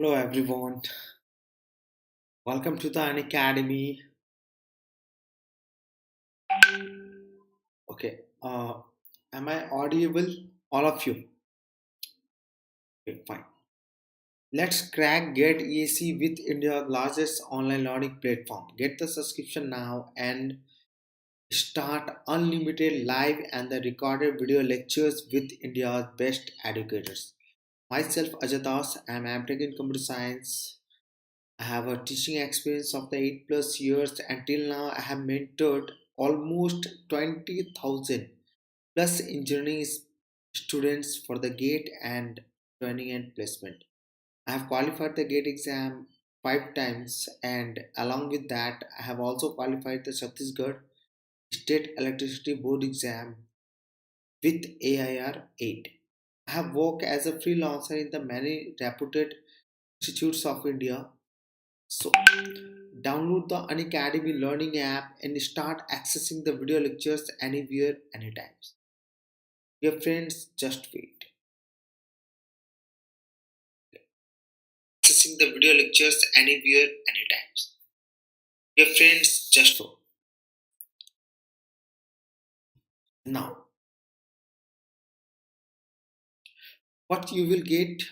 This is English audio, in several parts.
Hello everyone, welcome to the Unacademy. Okay, am I audible? All of you. Okay, fine. Let's crack GATE ESE with India's largest online learning platform. Get the subscription now and start unlimited live and the recorded video lectures with India's best educators. Myself, Ajay Das, I am taking computer science. I have a teaching experience of the 8 plus years. Until now, I have mentored almost 20,000 plus engineering students for the GATE and training and placement. I have qualified the GATE exam 5 times, and along with that, I have also qualified the Chhattisgarh State Electricity Board exam with AIR 8. I have worked as a freelancer in the many reputed institutes of India. So, download the Unacademy learning app and start accessing the video lectures anywhere, anytime. Your friends, just wait. Accessing the video lectures anywhere, anytime. Your friends, just so. Now, what you will get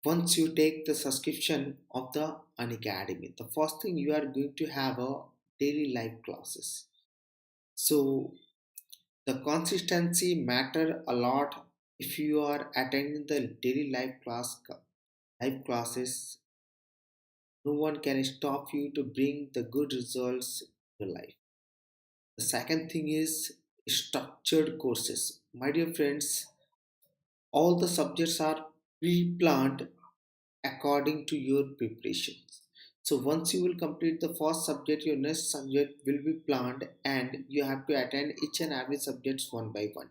once you take the subscription of the Unacademy? The first thing you are going to have a daily live classes. So the consistency matter a lot if you are attending the daily live classes. No one can stop you to bring the good results in your life. The second thing is structured courses. My dear friends, all the subjects are pre-planned according to your preparations. So once you will complete the first subject, your next subject will be planned and you have to attend each and every subjects one by one.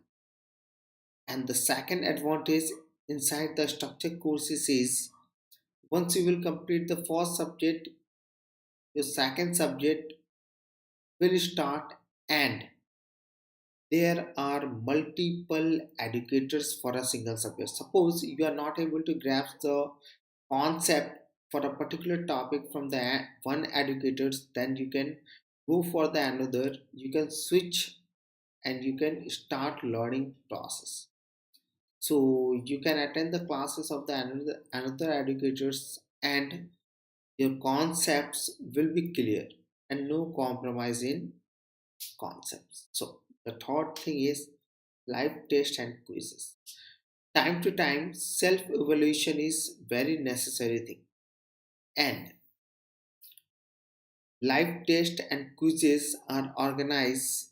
And the second advantage inside the structured courses is once you will complete the first subject, your second subject will start and there are multiple educators for a single subject. Suppose you are not able to grasp the concept for a particular topic from the one educators, then you can go for the another. You can switch and you can start learning process. So you can attend the classes of the another educators and your concepts will be clear and no compromise in concepts. So the third thing is live test and quizzes. Time to time, self-evaluation is very necessary thing. And live test and quizzes are organized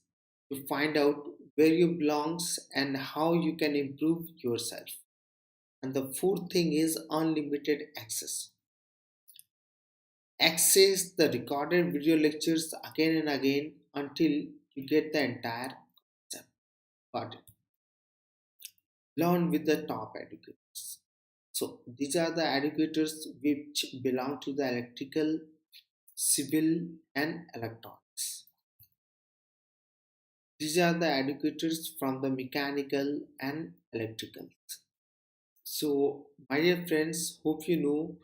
to find out where you belongs and how you can improve yourself. And the fourth thing is unlimited access. Access the recorded video lectures again and again until you get the entire concept. Got it. Learn with the top educators. So these are the educators which belong to the electrical, civil, and electronics. These are the educators from the mechanical and electrical. So, my dear friends, hope you know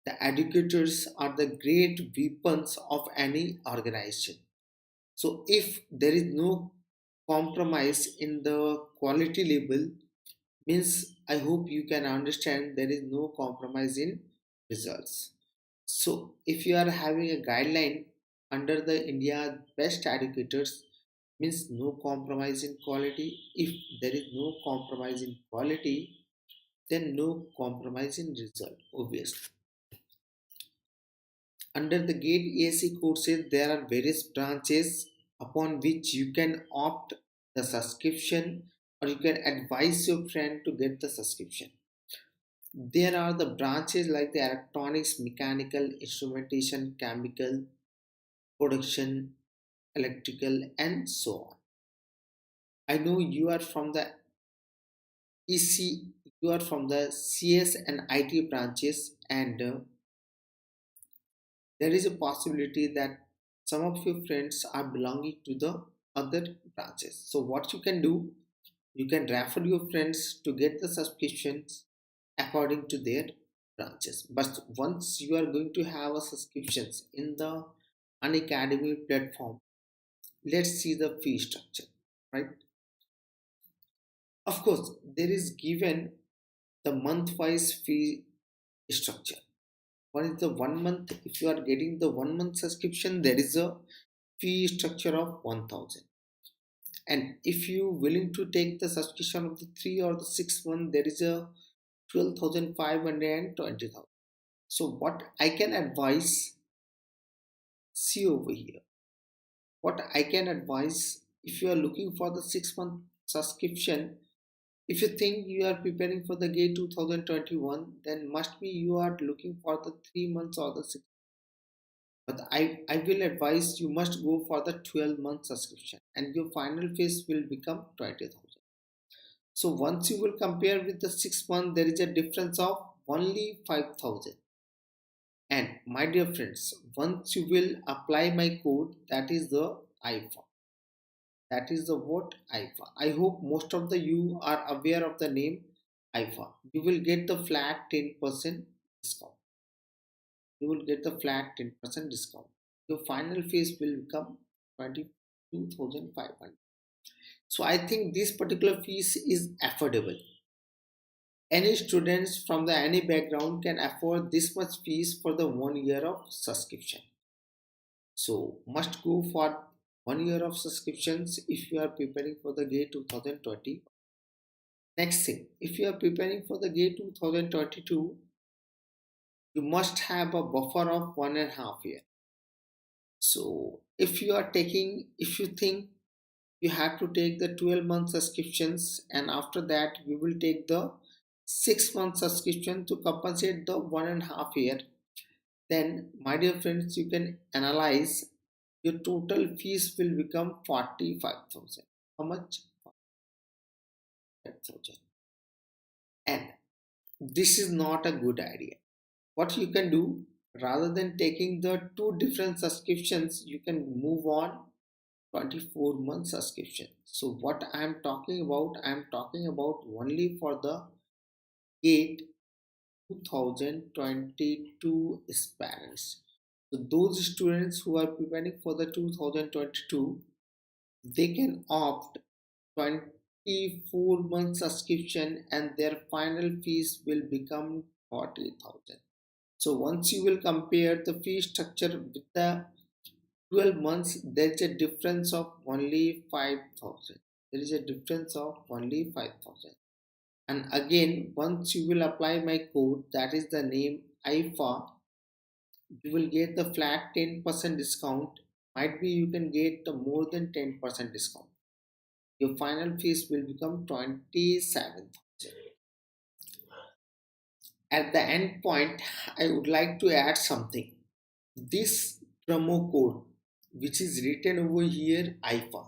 the educators are the great weapons of any organization. So, if there is no compromise in the quality level, means I hope you can understand there is no compromise in results. So if you are having a guideline under the India best educators, means no compromise in quality. If there is no compromise in quality, then no compromise in result, obviously. Under the GATE ESE courses, there are various branches upon which you can opt the subscription or you can advise your friend to get the subscription. There are the branches like the electronics, mechanical, instrumentation, chemical, production, electrical, and so on. I know you are from the EC, you are from the CS and IT branches, and there is a possibility that some of your friends are belonging to the other branches. So, what you can do, you can refer your friends to get the subscriptions according to their branches. But once you are going to have a subscriptions in the Unacademy platform, let's see the fee structure, right? Of course, there is given the month-wise fee structure. One is the 1 month. If you are getting the 1 month subscription, there is a fee structure of 1000. And if you willing to take the subscription of the 3 or the 6 month, there is a 12,500 and 20,000. So what I can advise, see over here. What I can advise, if you are looking for the 6 month subscription, if you think you are preparing for the GATE 2021, then must be you are looking for the 3 months or the 6. But I will advise you must go for the 12-month subscription and your final fees will become 20,000. So once you will compare with the 6 month, there is a difference of only 5,000. And my dear friends, once you will apply my code, that is the IFA. That is the what IFA. I hope most of the you are aware of the name IFA. You will get the flat 10% discount. You will get the flat 10% discount. Your final fees will become 22,500. So I think this particular fees is affordable. Any students from the any background can afford this much fees for the 1 year of subscription. So must go for 1 year of subscriptions if you are preparing for the GATE 2020. Next thing, if you are preparing for the GATE 2022, you must have a buffer of 1.5 year. So if you think you have to take the 12-month subscriptions and after that you will take the 6 month subscription to compensate the 1.5 year, then my dear friends, you can analyze your total fees will become 45,000. How much? 45,000. And this is not a good idea. What you can do, rather than taking the two different subscriptions, you can move on 24-month subscription. So what I am talking about, I am talking about only for the GATE 2022 aspirants. So those students who are preparing for the 2022, they can opt 24-month subscription and their final fees will become 40,000. So once you will compare the fee structure with the 12 months, there is a difference of only 5,000. There is a difference of only 5,000. And again, once you will apply my code, that is the name IFA, you will get the flat 10% discount. Might be you can get the more than 10% discount. Your final fees will become 27,000. At the end point, I would like to add something. This promo code, which is written over here, IFA,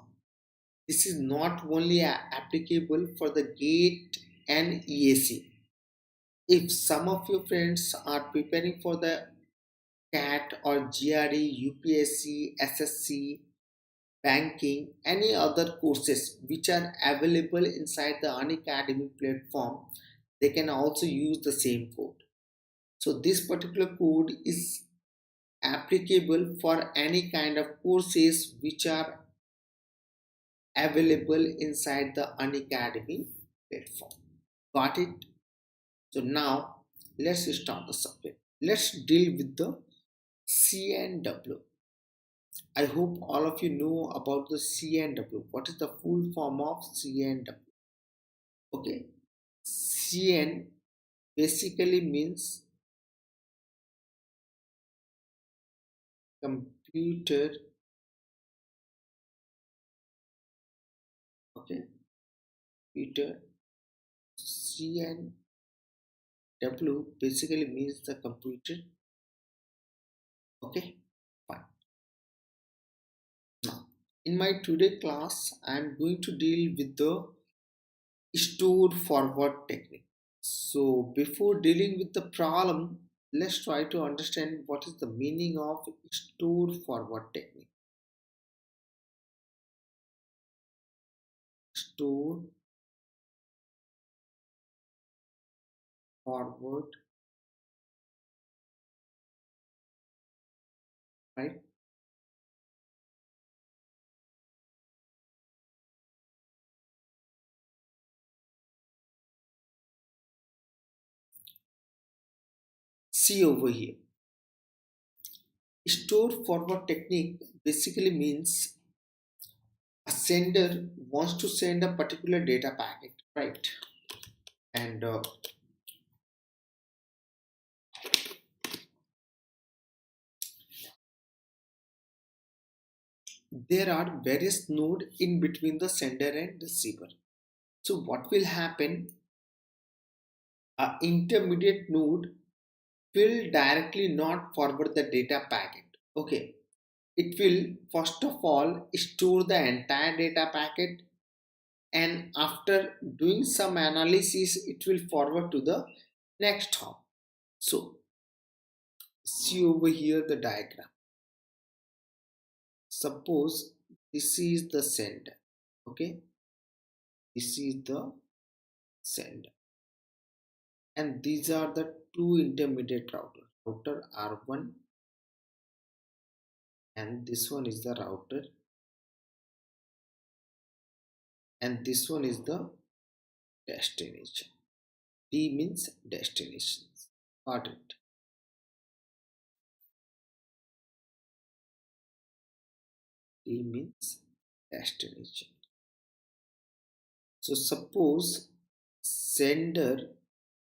this is not only applicable for the GATE and ESE. If some of your friends are preparing for the CAT or GRE, UPSC, SSC, banking, any other courses which are available inside the Unacademy platform, they can also use the same code. So this particular code is applicable for any kind of courses which are available inside the Unacademy platform. Got it? So now let's start the subject. Let's deal with the C and W. I hope all of you know about the C and W. What is the full form of C and W? Okay, CN basically means computer. Okay, computer. CNW basically means the computer. Okay, fine. Now, in my today class, I am going to deal with the store forward technique. So, before dealing with the problem, let's try to understand what is the meaning of store forward technique. Store forward right? See over here. Store forward technique basically means a sender wants to send a particular data packet, right? And there are various nodes in between the sender and receiver. So what will happen? A intermediate node will directly not forward the data packet. Okay, it will first of all store the entire data packet, and after doing some analysis it will forward to the next hop. So see over here the diagram. Suppose this is the sender. Okay, this is the sender, and these are the two intermediate router R1, and this one is the router, and this one is the destination. D means destinations. Got it. D means destination. So suppose sender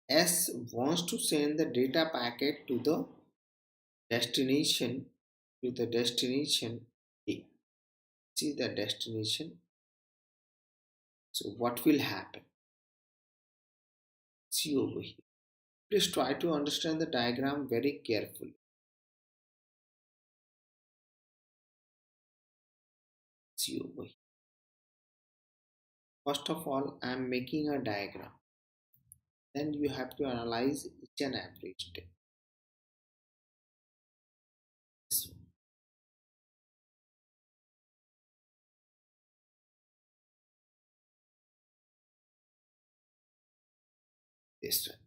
S wants to send the data packet to the destination, A. See the destination. So what will happen? See over here. Please try to understand the diagram very carefully. See over here. First of all, I am making a diagram. Then you have to analyze each and every step. This one. This one.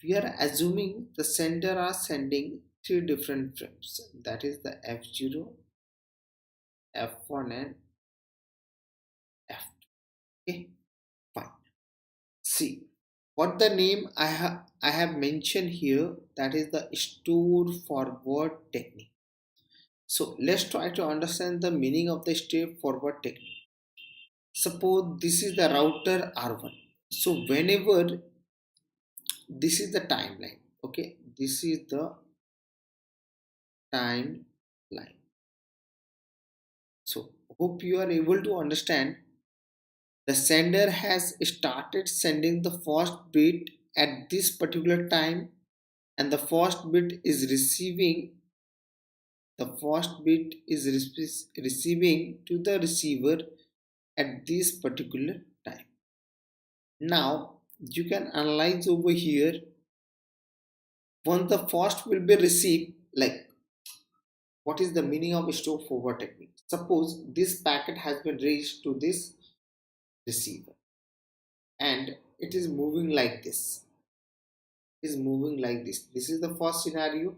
We are assuming the sender are sending three different frames, that is the F0, F1 and F2. Okay, fine. See what the name I have mentioned here, that is the store forward technique. So let's try to understand the meaning of the store forward technique. Suppose this is the router R1. So whenever this is the timeline, okay, this is the timeline. So hope you are able to understand. The sender has started sending the first bit at this particular time, and the first bit is receiving to the receiver at this particular time. Now you can analyze over here. Once the first will be received, like, what is the meaning of store forward technique? Suppose this packet has been reached to this receiver, and it is moving like this. Is moving like this. This is the first scenario.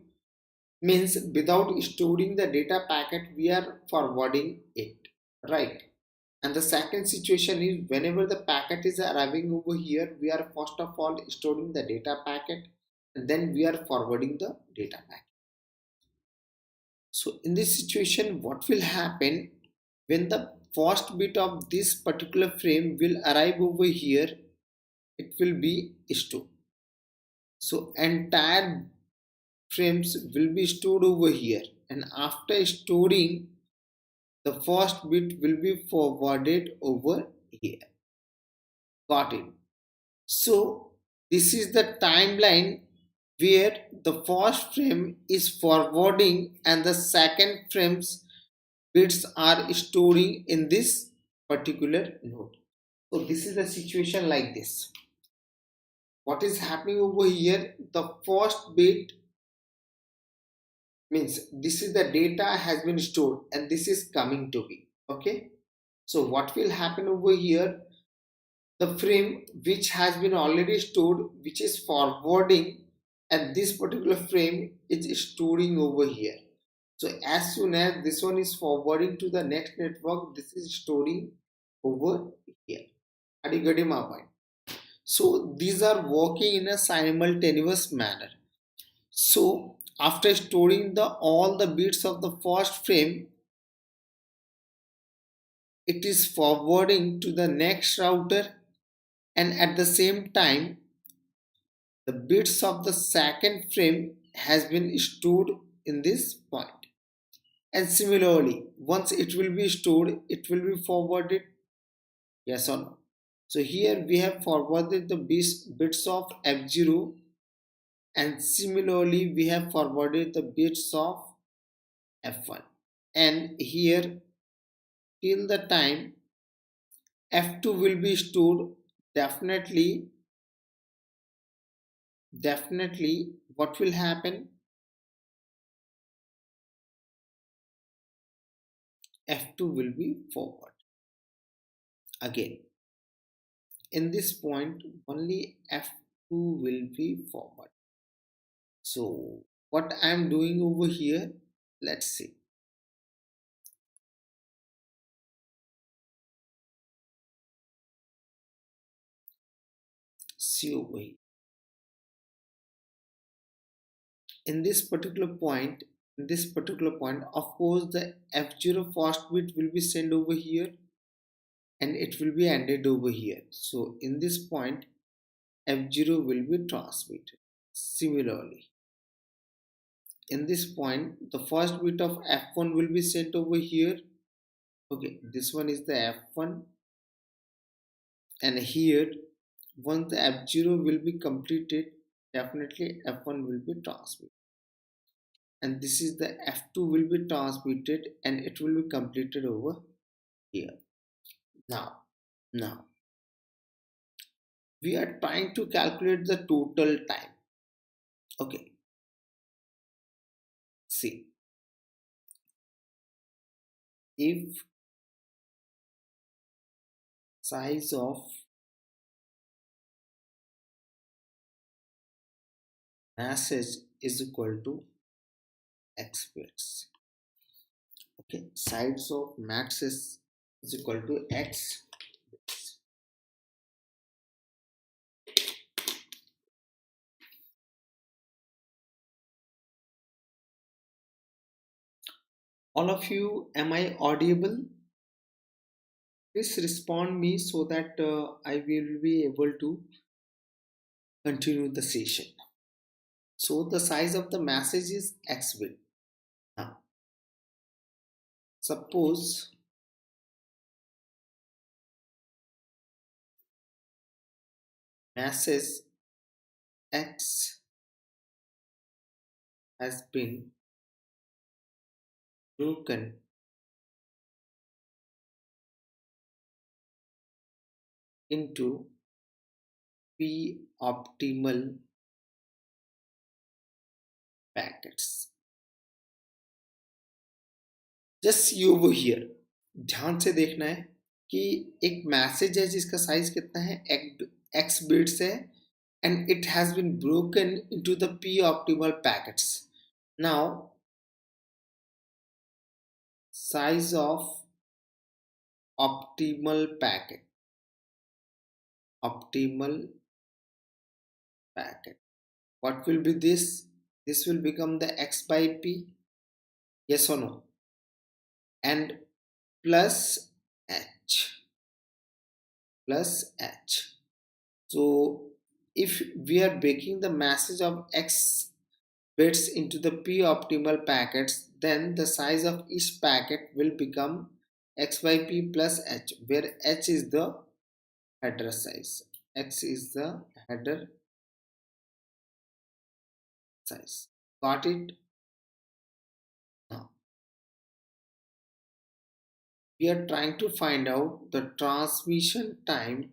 Means without storing the data packet, we are forwarding it, right? And the second situation is whenever the packet is arriving over here, we are first of all storing the data packet, and then we are forwarding the data packet. So in this situation, what will happen when the first bit of this particular frame will arrive over here? It will be stored. So entire frames will be stored over here, and after storing, the first bit will be forwarded over here. Got it? So this is the timeline where the first frame is forwarding and the second frame's bits are storing in this particular node. So this is the situation like this. What is happening over here? The first bit means this is the data has been stored and this is coming to be. Okay, so what will happen over here? The frame which has been already stored, which is forwarding, and this particular frame is storing over here. So as soon as this one is forwarding to the next network, this is storing over here. Are you getting my point? So these are working in a simultaneous manner. So after storing the all the bits of the first frame, it is forwarding to the next router, and at the same time the bits of the second frame has been stored in this point. And similarly, once it will be stored, it will be forwarded, yes or no. So here we have forwarded the bits of F0, and similarly we have forwarded the bits of F1. And here till the time F2 will be stored, definitely what will happen? F2 will be forward. Again, in this point only F2 will be forward. So what I am doing over here, let's see over here. In this particular point, of course the F0 first bit will be sent over here and it will be ended over here. So in this point F0 will be transmitted. Similarly, in this point the first bit of F1 will be sent over here. Okay, this one is the F1, and here once the F0 will be completed, definitely F1 will be transmitted, and this is the F2 will be transmitted and it will be completed over here. Now we are trying to calculate the total time. Okay, see, if size of message is equal to x bits. Okay, size of message is equal to x bits. All of you, am I audible? Please respond me so that I will be able to continue the session. So the size of the message is x bit. Now suppose message x has been broken into p optimal packets. Just see over here, ध्यान से देखना है कि एक message है जिसका size कितना है, एक्स बिट्स है, and it has been broken into the p optimal packets. Now size of optimal packet, optimal packet, what will be this will become the x by p, yes or no, and plus h, plus h. So if we are breaking the message of x bits into the p optimal packets, then the size of each packet will become x by p plus h, where h is the header size, x is the header size. Got it? Now we are trying to find out the transmission time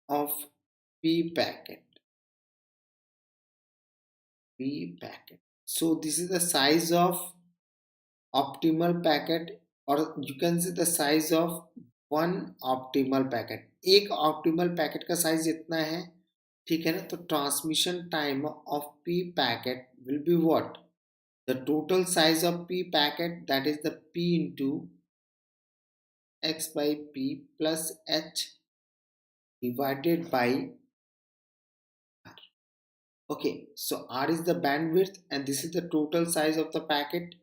of p packet. So this is the size of optimal packet, or you can say the size of one optimal packet, एक optimal packet का size इतना है, ठीक है ना। तो transmission time of P packet will be what, the total size of P packet, that is the p into x by p plus h divided by r. Okay, so r is the bandwidth and this is the total size of the packet,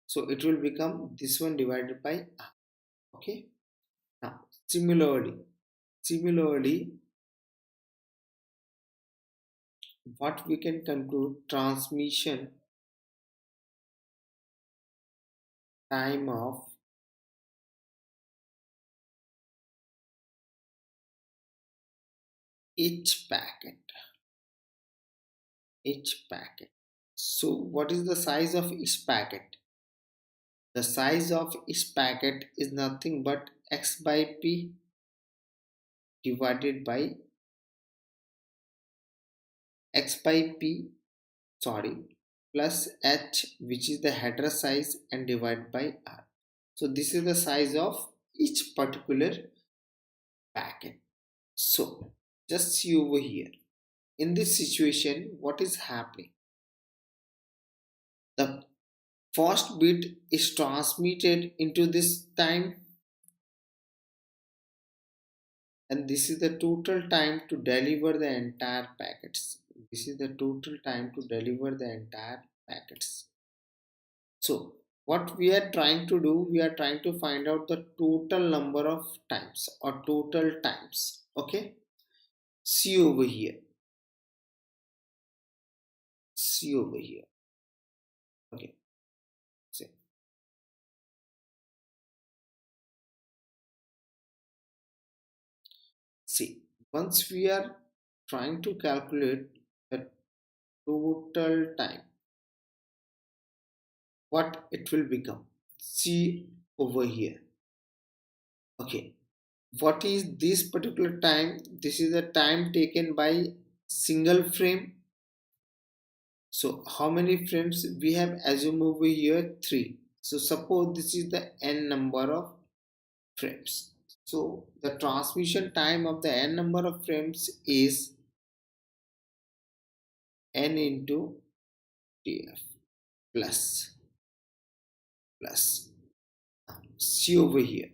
so it will become this one divided by r. Okay, now similarly what we can conclude, transmission time of each packet, so what is the size of each packet? The size of each packet is nothing but x by p divided by x by p, sorry, plus h, which is the header size, and divided by r. So this is the size of each particular packet. So just see over here, in this situation what is happening, the first bit is transmitted into this time, and this is the total time to deliver the entire packets. This is the total time to deliver the entire packets. So what we are trying to do, we are trying to find out the total number of times or total times. Okay, see over here, see over here. Okay, see, once we are trying to calculate the total time, what it will become, see over here. Okay, what is this particular time? This is the time taken by single frame. So how many frames we have assumed over here? 3. So suppose this is the n number of frames. So the transmission time of the n number of frames is n into tf plus see over here.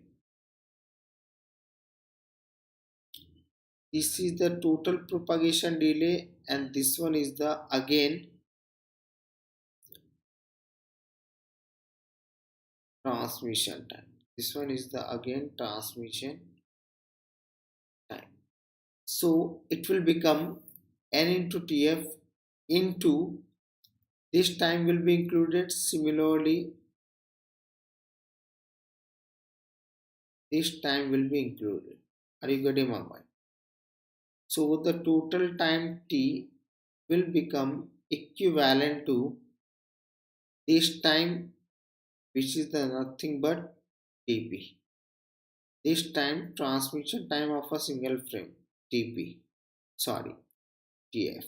This is the total propagation delay and this one is the again transmission time. This one is the again transmission time. So it will become n into tf into this time will be included. Similarly, this time will be included. Are you getting my point? So the total time t will become equivalent to this time, which is the nothing but tp. This time transmission time of a single frame, tp, sorry, tf.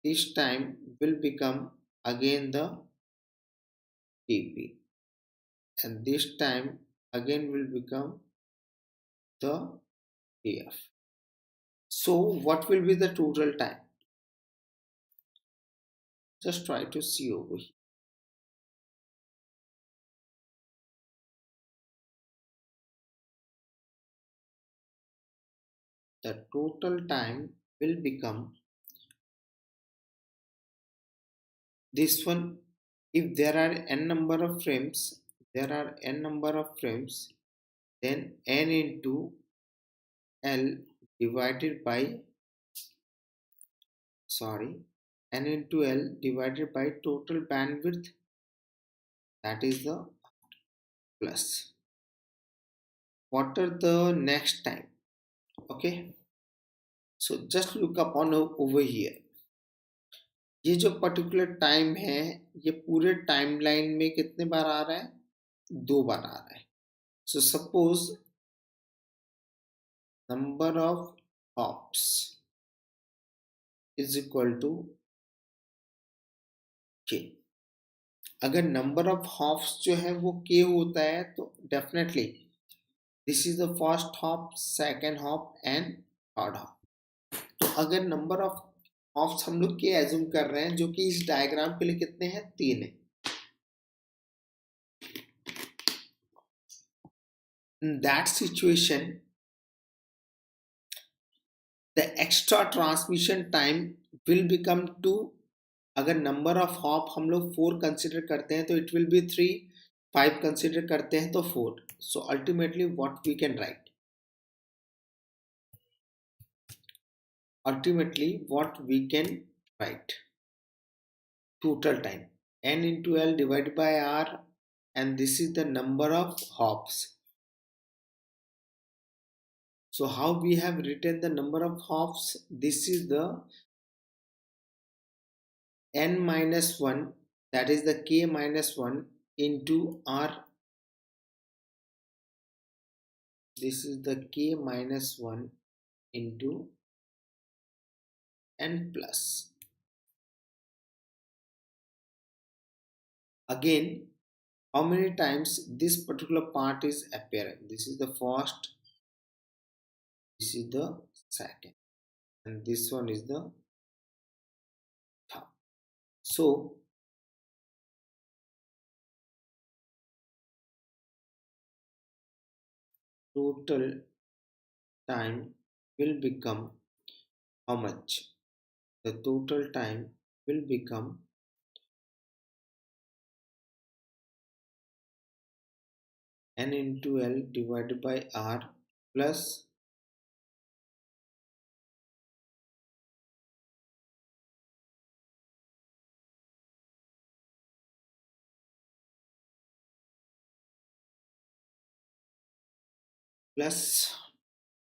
This time will become again the tp and this time again will become the tf. So what will be the total time? Just try to see over here. The total time will become this one. If there are n number of frames, then n into L divided by n into L divided by total bandwidth, that is the plus. What are the next time? Okay, so just look up on over here. ये जो particular time है ये पूरे timeline में कितने बार आ रहा है? 2 बार आ रहा है. So suppose number of hops is equal to k. अगर नंबर ऑफ हॉप्स जो है वो k होता है तो definitely this is the first hop, second hop and third hop. तो अगर नंबर ऑफ हॉप्स हम लोग के एज्यूम कर रहे हैं जो कि इस डायग्राम के लिए कितने हैं, 3 है। In that situation, the extra transmission time will become 2। अगर नंबर ऑफ हॉप हम लोग 4 कंसिडर करते हैं तो इट विल बी 3, 5 कंसिडर करते हैं तो 4। So ultimately what we can write, total time n into l divided by r, and this is the number of hops. So how we have written the number of hops, this is the n minus 1, that is the k minus 1 into r, this is the k minus 1 into n plus. Again, how many times this particular part is appearing, this is the first, this is the second, and this one is the third. So total time will become how much? The total time will become n into l divided by r plus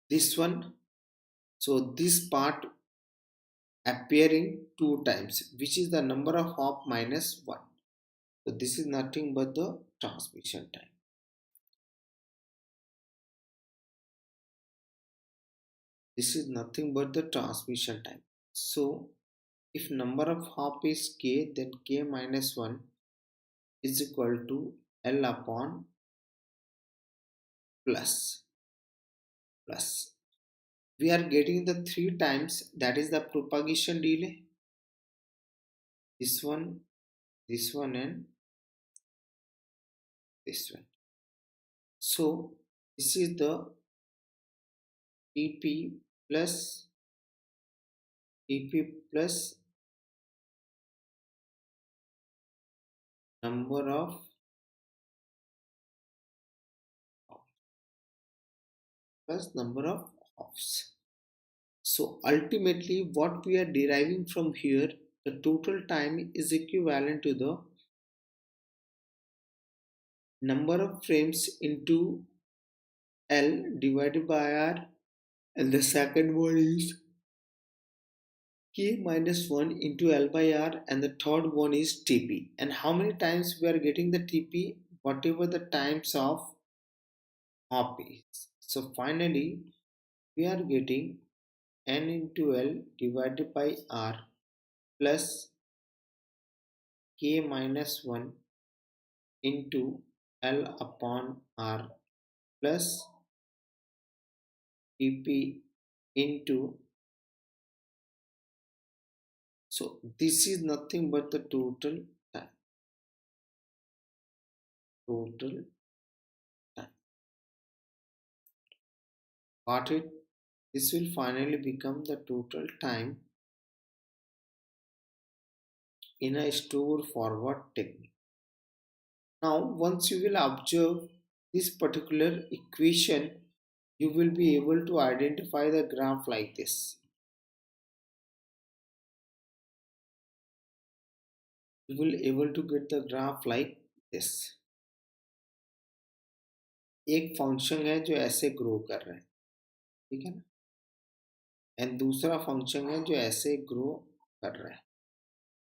this one. So this part appearing 2 times, which is the number of hop minus 1. So this is nothing but the transmission time. This is nothing but the transmission time. So if number of hop is k, then k minus 1 is equal to L upon plus plus. We are getting the 3 times, that is the propagation delay. This one, and this one. So this is the TP plus number of hops. So ultimately what we are deriving from here, the total time is equivalent to the number of frames into L divided by R, and the second one is k minus 1 into L by R, and the third one is TP. And how many times we are getting the TP? Whatever the times of hop is. So finally we are getting n into L divided by R plus k minus 1 into L upon R plus TP into, so this is nothing but the total time. Total time. Got it? This will finally become the total time in a store forward technique. Now, once you will observe this particular equation, you will be able to identify the graph like this. You will able to get the graph like this. एक function है जो ऐसे grow कर रहा है, ठीक है ना, एंड दूसरा फंक्शन है जो ऐसे ग्रो कर रहा है.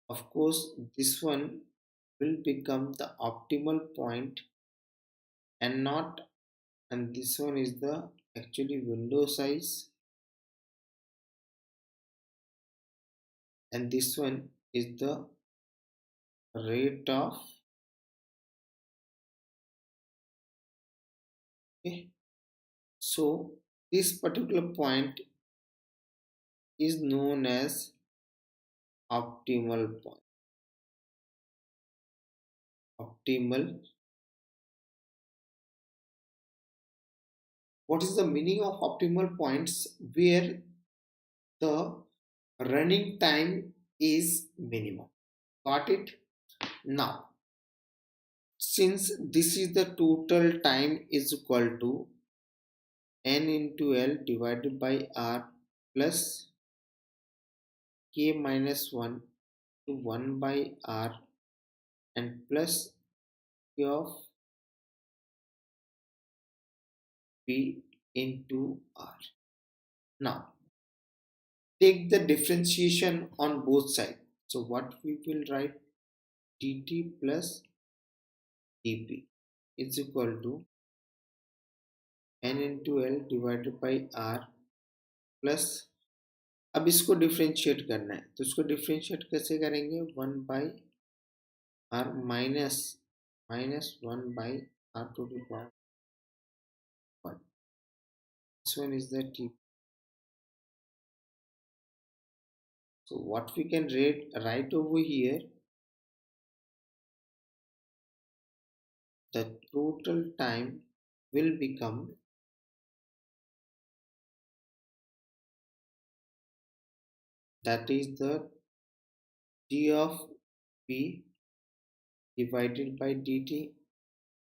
Of course, this one will become the optimal point and not, and this one is the actually window size, and this one is the rate of, okay, So this particular point is known as optimal point. Optimal. What is the meaning of optimal points? Where the running time is minimum. Got it? Now, since this is the total time is equal to n into L divided by R plus k minus 1 to 1 by R and plus k of p into R. Now, take the differentiation on both sides. So what we will write, dt plus dp is equal to n into L divided by R plus अब इसको differentiate करना है तो इसको differentiate कैसे करेंगे 1/r minus minus 1/r to the power 1. This one is the t. So what we can write over here, the total time will become that is the d of p divided by dt.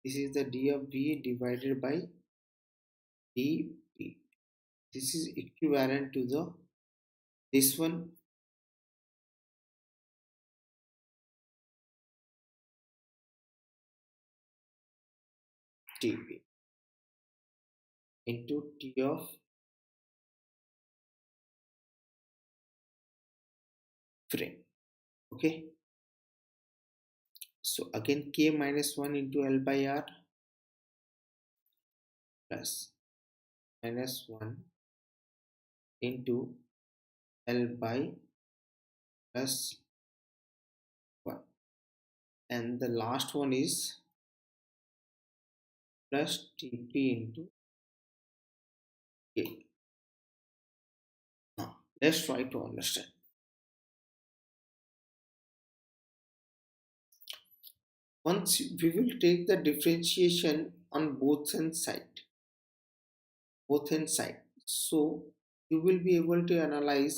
This is the d of b divided by dp. This is equivalent to the this one dp into t of frame. Okay, so again k minus 1 into L by R plus minus 1 into L by plus 1, and the last one is plus Tp into k. Now let's try to understand. Once we will take the differentiation on both hand side, so you will be able to analyze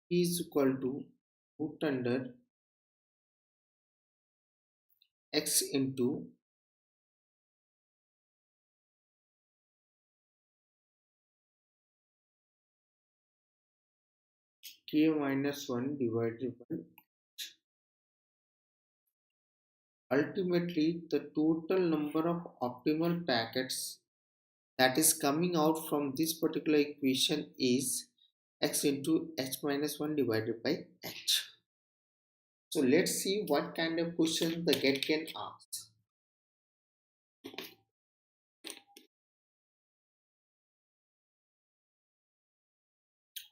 p is equal to root under x into k minus 1 divided by ultimately the total number of optimal packets that is coming out from this particular equation is x into h minus 1 divided by h. So let's see what kind of questions the GATE can ask.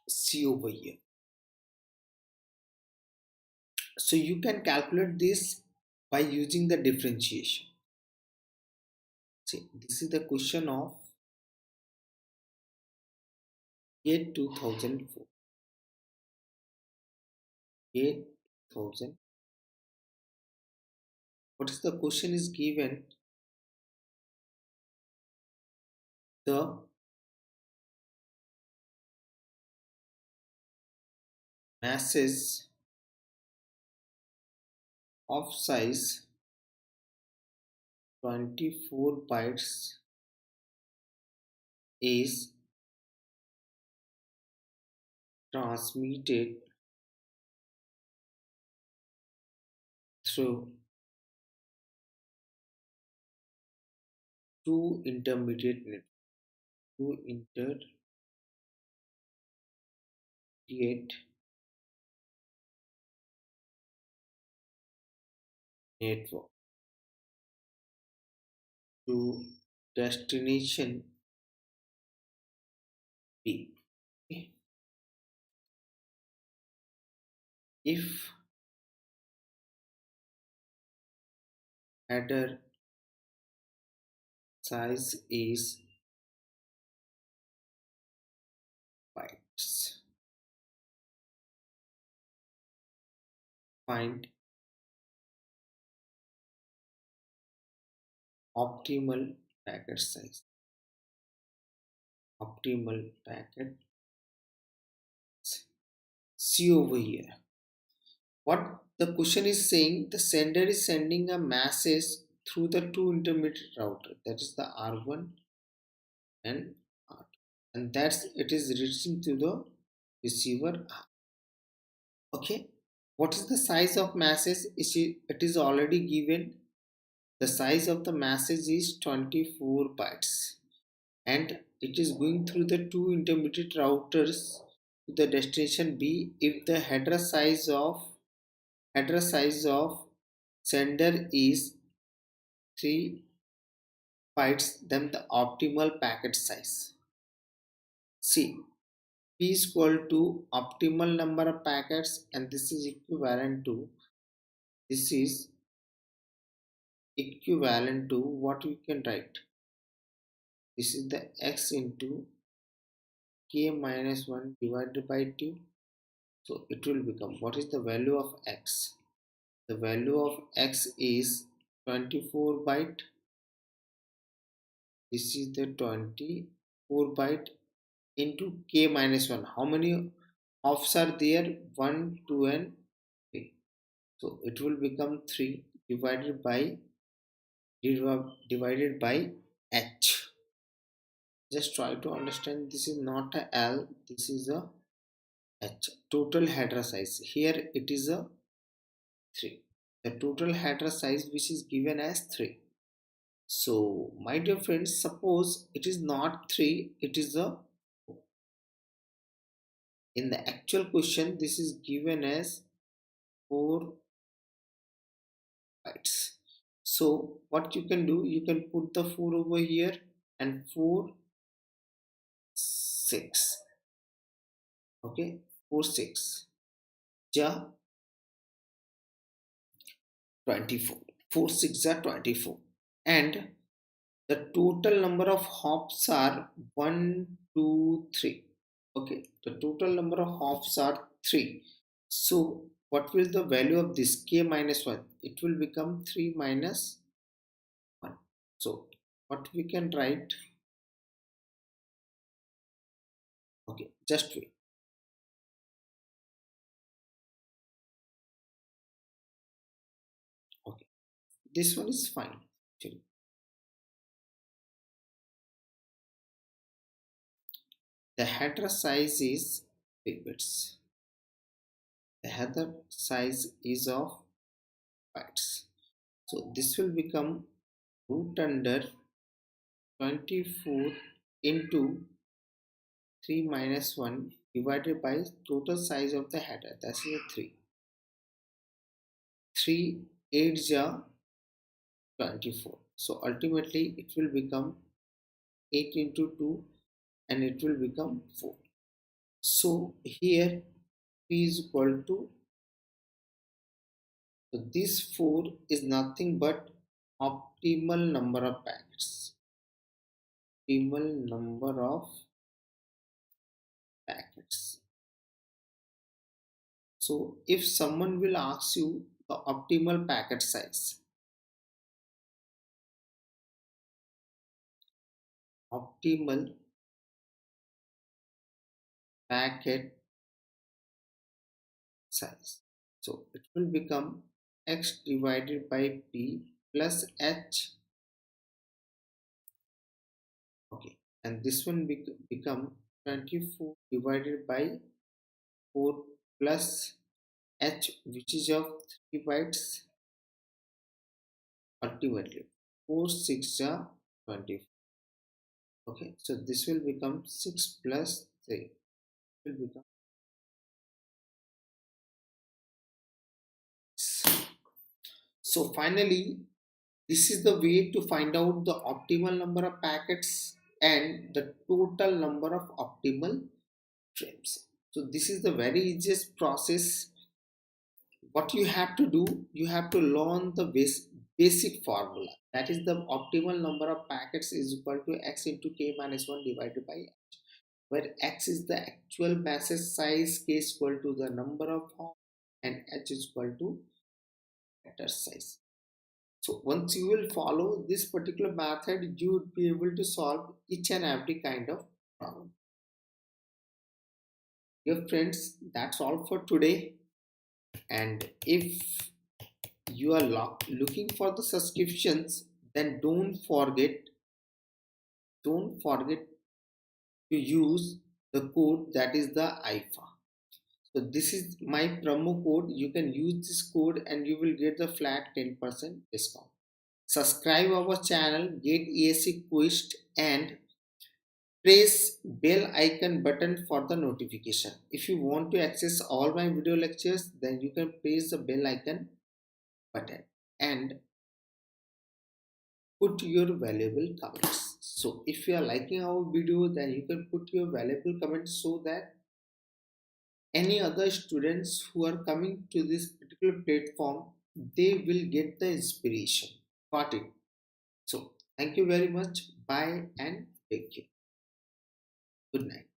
See over here. So you can calculate this by using the differentiation. See, this is the question of GATE 2004. GATE 2000. What is the question is given? The masses of size 24 bytes is transmitted through two intermediate network to destination B. Okay. If header size is Find optimal packet size. Optimal packet. See over here. What the question is saying, the sender is sending a message through the two intermediate router, that is the R1 and R2, and that's it is reaching to the receiver R. Okay, what is the size of message? It is already given. The size of the message is 24 bytes, and it is going through the two intermediate routers to the destination B. If the header size of sender is 3 bytes, then the optimal packet size. See, P is equal to optimal number of packets, and this is equivalent to what we can write. This is the x into k minus 1 divided by 2. So it will become, what is the value of x? The value of x is 24 byte. This is the 24 byte into k minus 1. How many offs are there? 1, 2 and 3. So it will become 3 divided by h. Just try to understand, this is not a L, this is a H. Total header size. Here it is a 3. The total header size which is given as 3. So my dear friends, suppose it is not 3, it is a 4. In the actual question, this is given as 4 bytes. So what you can do, you can put the 4 over here and 4 6. Okay, 4 6 ja 24. 4 6 are 24, and the total number of hops are 1 2 3. Okay, the total number of hops are 3. So what will the value of this k minus 1? It will become 3 minus 1. So what we can write? Okay, just wait. Okay, this one is fine actually. The header size is 3 bits. The header size is of bytes. So this will become root under 24 into 3 minus 1 divided by total size of the header, that is a 3. 3 8 ja 24. So ultimately it will become 8 into 2 and it will become 4. So here P is equal to, so this 4 is nothing but optimal number of packets. Optimal number of packets. So if someone will ask you the optimal packet size, optimal packet size, so it will become x divided by p plus h. Okay, and this one become 24 divided by 4 plus h, which is of 3 bytes. Ultimately 4 6 are 24. Okay, so this will become 6 plus 3 will become 6. So finally, this is the way to find out the optimal number of packets and the total number of optimal frames. So this is the very easiest process. What you have to do, you have to learn the basic formula, that is the optimal number of packets is equal to x into k minus 1 divided by h. where X is the actual message size, K is equal to the number of hops, and H is equal to letter size. So once you will follow this particular method, you would be able to solve each and every kind of problem. Dear friends, that's all for today. And if you are looking for the subscriptions, then don't forget to use the code, that is the IFA. So this is my promo code. You can use this code and you will get the flat 10% discount. Subscribe our channel GATE ESE Quest and press bell icon button for the notification. If you want to access all my video lectures, then you can press the bell icon button and put your valuable comments. So if you are liking our video, then you can put your valuable comments so that any other students who are coming to this particular platform, they will get the inspiration. Got it? So thank you very much. Bye and take care. Good night.